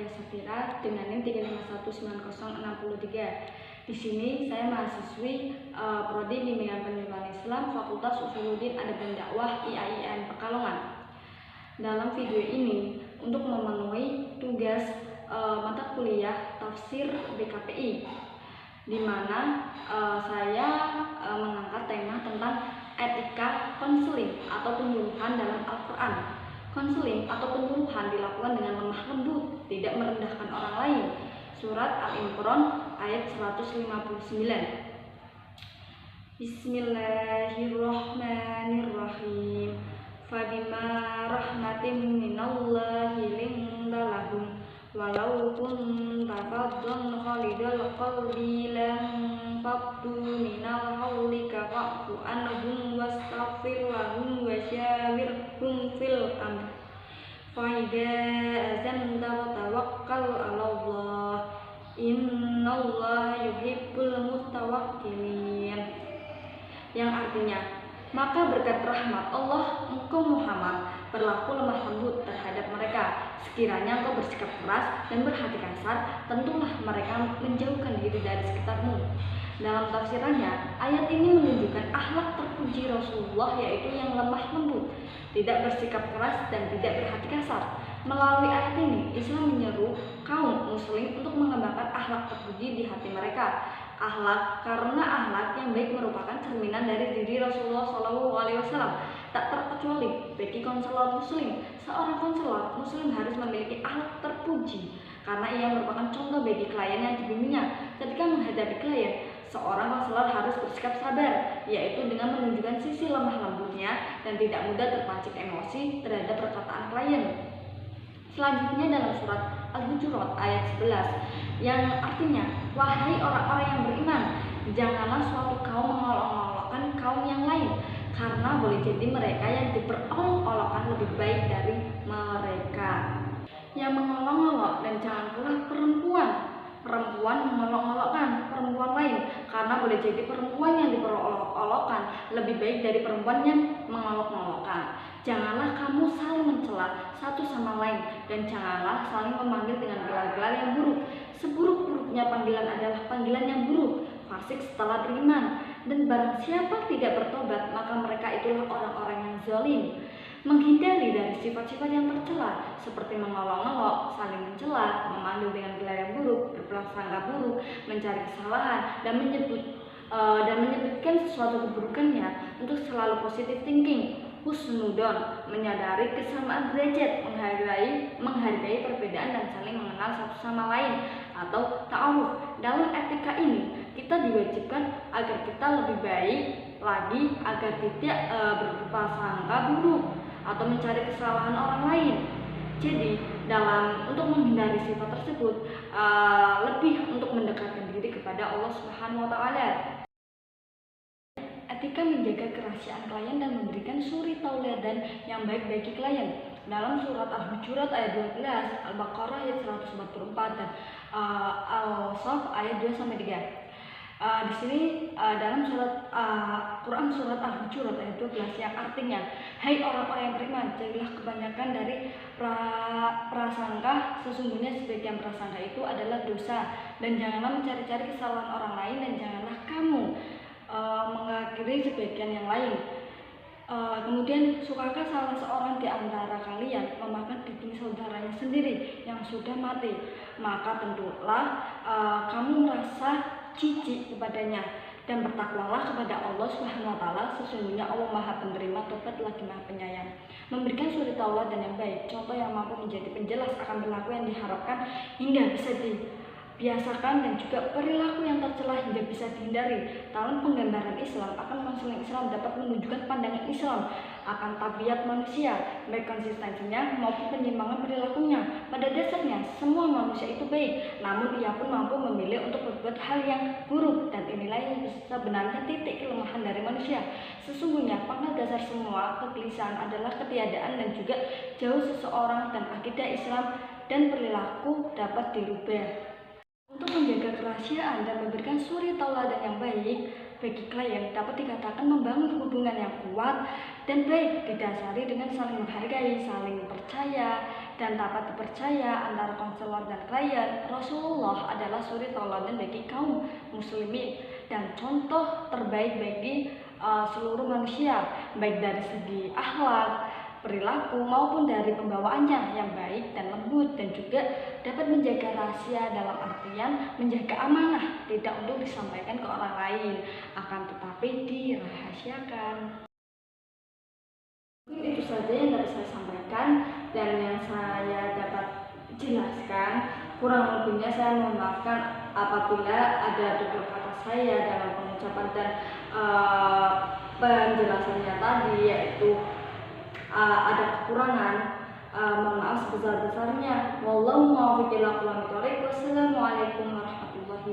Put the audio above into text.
Aulia Safira dengan NIM 3519063. Di sini saya mahasiswi Prodi Bimbingan Pendidikan Islam Fakultas Usuluddin Adab dan Dakwah IAIN Pekalongan. Dalam video ini untuk memenuhi tugas mata kuliah tafsir BKPI, di mana saya mengangkat tema tentang etika konseling atau penyuluhan dalam Al-Quran. Konseling atau penyuluhan dilakukan dengan lemah lembut, tidak merendahkan orang lain. Surat Al-Imran ayat 159. Bismillahirrahmanirrahim. Fabima rahmatin minallahi linta lahum walau kunta faddan khalidal qalbi lam faddu minal hawlika fa'fu anhum wastaghfir lahum wa syawirhum fil amr fa idza azamta wa tawakkal 'alallah innallaha yuhibbul mutawakkilin, yang artinya, maka berkat rahmat Allah engkau Muhammad berlaku lemah lembut terhadap mereka. Sekiranya engkau bersikap keras dan berhati kasar, tentulah mereka menjauhkan diri dari sekitarmu. Dalam tafsirannya, ayat ini menunjukkan akhlak terpuji Rasulullah, yaitu yang lemah lembut, tidak bersikap keras dan tidak berhati kasar. Melalui ayat ini, Islam menyeru kaum muslim untuk mengembangkan akhlak terpuji di hati mereka. Akhlak, karena akhlak yang baik merupakan cerminan dari diri Rasulullah SAW. Tak terkecuali bagi konselor muslim. Seorang konselor muslim harus memiliki akhlak terpuji karena ia merupakan contoh bagi klien yang dibimbingnya. Ketika menghadapi klien, seorang konselor harus bersikap sabar, yaitu dengan menunjukkan sisi lemah lembutnya dan tidak mudah terpancing emosi terhadap perkataan klien. Selanjutnya dalam surat Al-Hujurat ayat 11, yang artinya, wahai orang-orang yang beriman, janganlah suatu kaum mengolok-olokkan kaum yang lain, karena boleh jadi mereka yang diperolok-olokkan lebih baik dari mereka. Yang mengolok-olok, dan jangan pula perempuan mengolok-olokkan perempuan lain, karena boleh jadi perempuan yang diperolok-olokkan lebih baik dari perempuan yang mengolok-olokkan. Janganlah kamu saling mencela satu sama lain, dan janganlah saling memanggil dengan gelar-gelar yang buruk. Seburuk-buruknya panggilan adalah panggilan yang buruk, fasik setelah beriman. Dan barang siapa tidak bertobat, maka mereka itulah orang-orang yang zalim. Menghindari dari sifat-sifat yang tercela seperti mengolok-olok, saling mencela, memanggil dengan gelar yang buruk, berprasangka buruk, mencari kesalahan, dan menyebutkan sesuatu keburukannya, untuk selalu positive thinking. Husnudon, menyadari kesamaan derajat, menghargai perbedaan dan saling mengenal satu sama lain, atau ta'aruf. Dalam etika ini, kita diwajibkan agar kita lebih baik lagi, agar tidak berprasangka buruk atau mencari kesalahan orang lain. Jadi, untuk menghindari sifat tersebut, lebih untuk mendekatkan diri kepada Allah Subhanahu wa Ta'ala. Etika menjaga kerahasiaan klien dan memberikan suri tauladan yang baik bagi klien. Dalam surat Al-Hujurat ayat 12, Al-Baqarah ayat 144, dan Al-Saf ayat 2-3. Di sini dalam Quran surat Al-Hujurat ayat 12 yang artinya, hai orang-orang yang beriman, jadilah kebanyakan dari prasangka, sesungguhnya sebagian prasangka itu adalah dosa, dan janganlah mencari-cari kesalahan orang lain, dan janganlah kamu mengakhiri sebagian yang lain. Kemudian, sukakah salah seorang di antara kalian memakan daging saudaranya sendiri yang sudah mati? Maka tentulah kamu merasa jijik kepadanya, dan bertakwalah kepada Allah Subhanahu wa Ta'ala, sesungguhnya Allah Maha Penerima Tobat lagi Maha Penyayang. Memberikan suri tauladan yang baik, contoh yang mampu menjadi penjelas akan perilaku yang diharapkan hingga bisa dibiasakan, dan juga perilaku yang tercela hingga bisa dihindari. Dalam penggambaran Islam, akan konseling Islam dapat menunjukkan pandangan Islam akan tabiat manusia, baik konsistensinya maupun penyimpangan perilakunya. Pada dasarnya, semua manusia itu baik, namun ia pun mampu memilih untuk berbuat hal yang buruk, dan inilah yang sebenarnya titik kelemahan dari manusia. Sesungguhnya, pangkal dasar semua kegelisahan adalah ketiadaan dan juga jauh seseorang dan akidah Islam dan perilaku dapat dirubah. Untuk menjaga kerahasiaan dan memberikan suri tauladan yang baik bagi klien, dapat dikatakan membangun hubungan yang kuat dan baik, didasari dengan saling menghargai, saling percaya, dan dapat dipercaya antara konselor dan klien. Rasulullah adalah suri tauladan bagi kaum muslimin dan contoh terbaik bagi seluruh manusia, baik dari segi akhlak, perilaku maupun dari pembawaannya yang baik dan lembut, dan juga dapat menjaga rahasia dalam artian menjaga amanah, tidak untuk disampaikan ke orang lain, akan tetapi dirahasiakan. Mungkin itu saja yang dapat saya sampaikan dan yang saya dapat jelaskan. Kurang lebihnya saya mohon maafkan apabila ada tutur kata saya dalam pengucapan dan penjelasannya tadi, yaitu ada kekurangan. Mohon maaf sebesar-besarnya. Wallahu muwaffiq ila aqwamit thoriq. Wassalamualaikum warahmatullahi